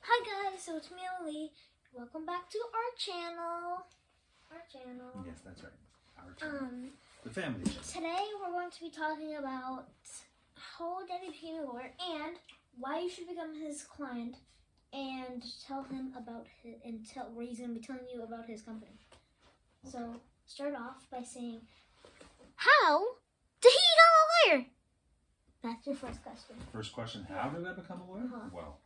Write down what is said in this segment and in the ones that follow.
Hi guys, so it's me, Ali. Welcome back to our channel. Yes, that's right. Our channel. The family channel. Today we're going to be talking about how Daddy became a lawyer and why you should become his client, and tell him about where he's going to be telling you about his company. Okay. So start off by saying, how did he become a lawyer? That's your first question. First question, how did I become a lawyer? Uh-huh. Well,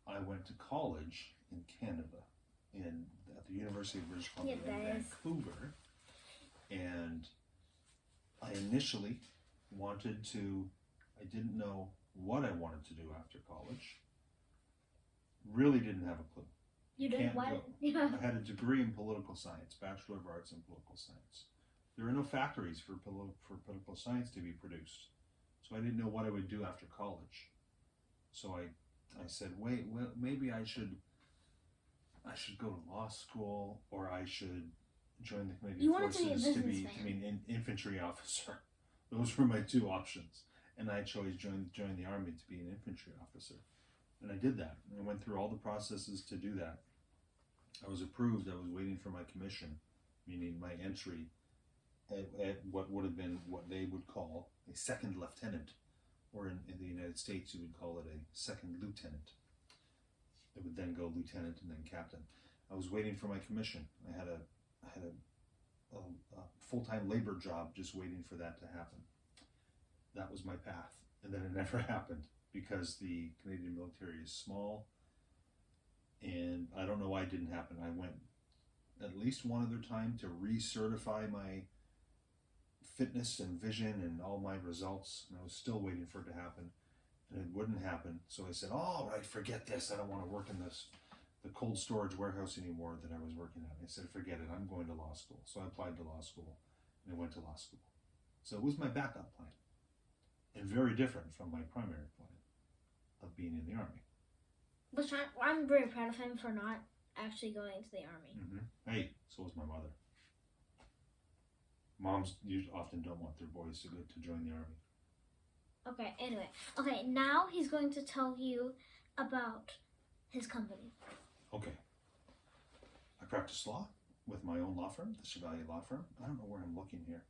I went to college in Canada, at the University of British Columbia in Vancouver, and I initially I didn't know what I wanted to do after college. Really didn't have a clue. You didn't? Why? Yeah. I had a degree in political science, Bachelor of Arts in Political Science. There are no factories for political science to be produced, so I didn't know what I would do after college. So I said, well, maybe I should go to law school, or I should join the Canadian Forces to be an infantry officer. Those were my two options, and I chose join the Army to be an infantry officer, and I did that. I went through all the processes to do that. I was approved. I was waiting for my commission, meaning my entry at what would have been what they would call a second lieutenant. Or in the United States, you would call it a second lieutenant. It would then go lieutenant and then captain. I was waiting for my commission. I had a full-time labor job just waiting for that to happen. That was my path. And then it never happened because the Canadian military is small. And I don't know why it didn't happen. I went at least one other time to recertify my fitness and vision and all my results, and I was still waiting for it to happen, and it wouldn't happen. So I said, all right, forget this. I don't want to work in the cold storage warehouse anymore that I was working at. I said, forget it. I'm going to law school. So I applied to law school, and I went to law school. So it was my backup plan, and very different from my primary plan of being in the Army. Which I'm very proud of him for not actually going to the Army. Mm-hmm. Hey, so was my mother. Moms often don't want their boys to join the Army. Okay, anyway. Okay, now he's going to tell you about his company. Okay. I practice law with my own law firm, the Chevalier Law Firm. I don't know where I'm looking here.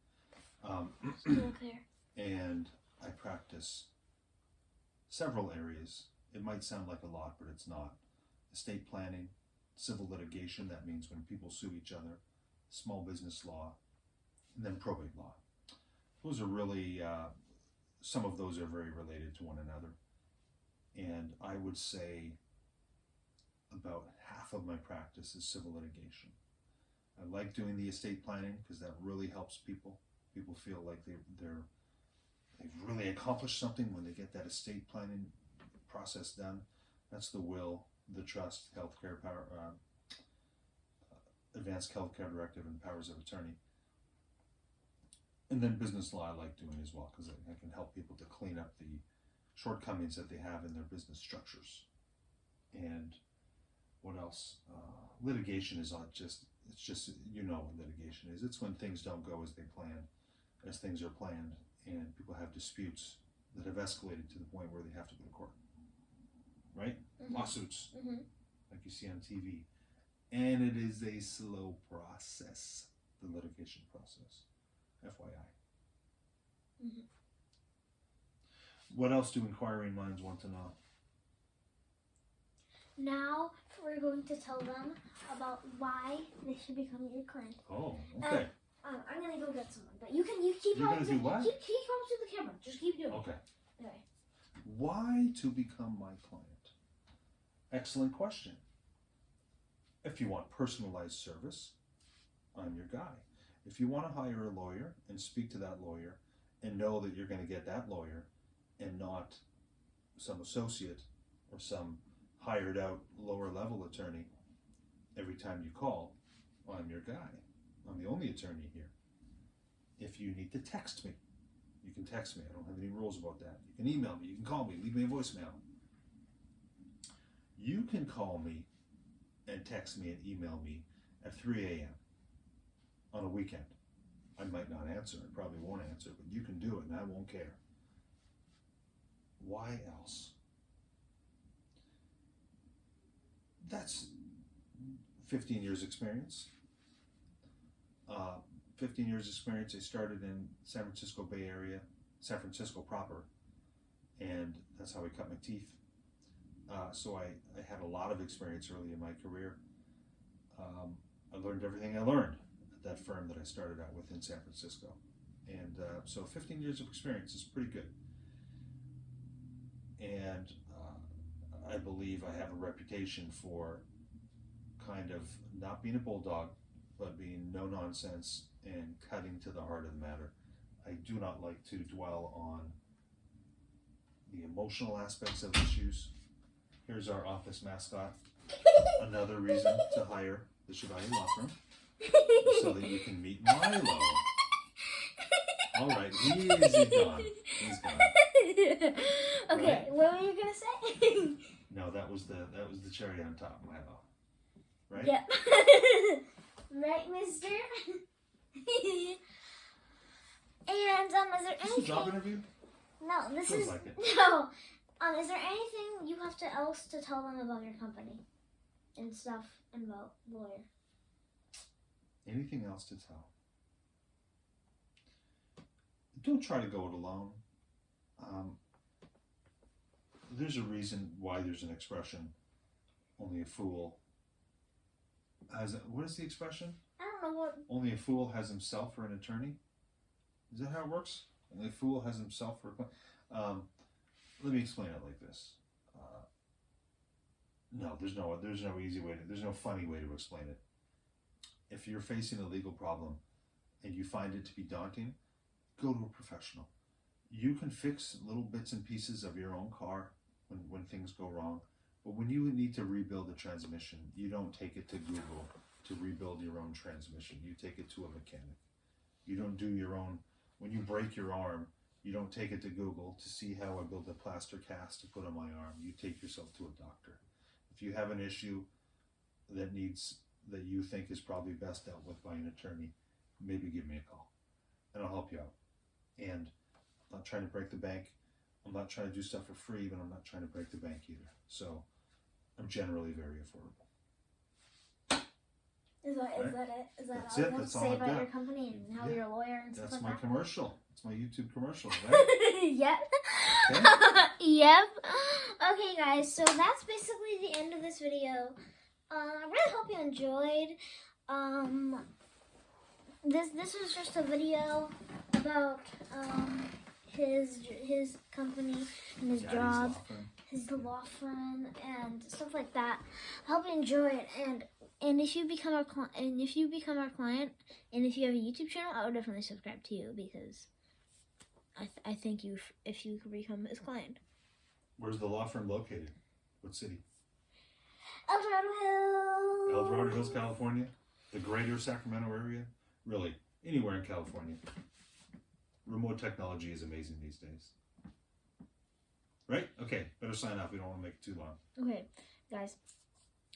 Okay. And I practice several areas. It might sound like a lot, but it's not. Estate planning, civil litigation, that means when people sue each other, small business law, and then probate law. Those are really, some of those are very related to one another. And I would say about half of my practice is civil litigation. I like doing the estate planning because that really helps people. People feel like they've really accomplished something when they get that estate planning process done. That's the will, the trust, healthcare power, advanced healthcare directive, and powers of attorney. And then business law I like doing as well because I can help people to clean up the shortcomings that they have in their business structures. And what else? Litigation is it's just, you know what litigation is. It's when things don't go as things are planned, and people have disputes that have escalated to the point where they have to go to court. Right? Mm-hmm. Lawsuits, like you see on TV. And it is a slow process, the litigation process. FYI. Mm-hmm. What else do inquiring minds want to know? Now we're going to tell them about why they should become your client. Oh, okay. I'm gonna go get someone, but you keep. You're gonna do what? Keep talking to the camera. Just keep doing it. Okay. Anyway. Why to become my client? Excellent question. If you want personalized service, I'm your guy. If you want to hire a lawyer and speak to that lawyer and know that you're going to get that lawyer and not some associate or some hired out lower level attorney every time you call, I'm your guy. I'm the only attorney here. If you need to text me, you can text me. I don't have any rules about that. You can email me. You can call me. Leave me a voicemail. You can call me and text me and email me at 3 a.m. on a weekend. I might not answer. I probably won't answer, but you can do it and I won't care. Why else? that's 15 years experience. 15 years experience. I started in San Francisco Bay Area, San Francisco proper, and that's how I cut my teeth. So I had a lot of experience early in my career. I learned everything I learned at that firm that I started out with in San Francisco. And so 15 years of experience is pretty good. And I believe I have a reputation for kind of not being a bulldog, but being no nonsense and cutting to the heart of the matter. I do not like to dwell on the emotional aspects of issues. Here's our office mascot. Another reason to hire the Chevalier Law Firm, so that you can meet Milo. All right, he's gone. He's gone. Okay, Right? what were you gonna say? No, that was the cherry on top, Milo. Right? Yep. Right, mister? And, is there Is this a job anything... interview? No, this Feels is... like it. No. Is there anything you have else to tell them about your company? And stuff, and about the lawyer? Anything else to tell? Don't try to go it alone. There's a reason why there's an expression, only a fool has... What is the expression? I don't know what... Only a fool has himself for an attorney? Is that how it works? Only a fool has himself for a... let me explain it like this. No, there's no easy way there's no funny way to explain it. If you're facing a legal problem and you find it to be daunting, go to a professional. You can fix little bits and pieces of your own car when things go wrong, but when you need to rebuild a transmission, you don't take it to Google to rebuild your own transmission. You take it to a mechanic. You don't do your own... When you break your arm, you don't take it to Google to see how I build a plaster cast to put on my arm. You take yourself to a doctor. If you have an issue that you think is probably best dealt with by an attorney, maybe give me a call and I'll help you out. And I'm not trying to break the bank. I'm not trying to do stuff for free, but I'm not trying to break the bank either. So I'm generally very affordable. Is that Right? it? Is that That's all it. you have That's to all say I've about got. your company and how Yeah. you're a lawyer and stuff That's like my that? commercial. It's my YouTube commercial, right? Yep. Okay. Yep. Okay, guys. So that's basically the end of this video. I really hope you enjoyed. This was just a video about his company and his Daddy's job, Law Firm. his law firm, and stuff like that. I hope you enjoy it. And if you become our client, and if you have a YouTube channel, I would definitely subscribe to you because I think if you could become his client. Where's the law firm located? What city? Dorado Hills. El Dorado Hills, California? The greater Sacramento area? Really, anywhere in California. Remote technology is amazing these days. Right? Okay, better sign off. We don't want to make it too long. Okay, guys.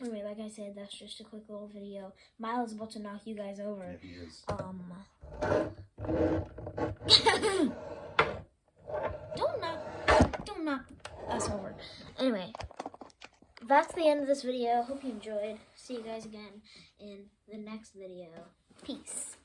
Anyway, like I said, that's just a quick little video. Milo's about to knock you guys over. Yeah, he is. Don't knock us over. Anyway, that's the end of this video. Hope you enjoyed. See you guys again in the next video. Peace.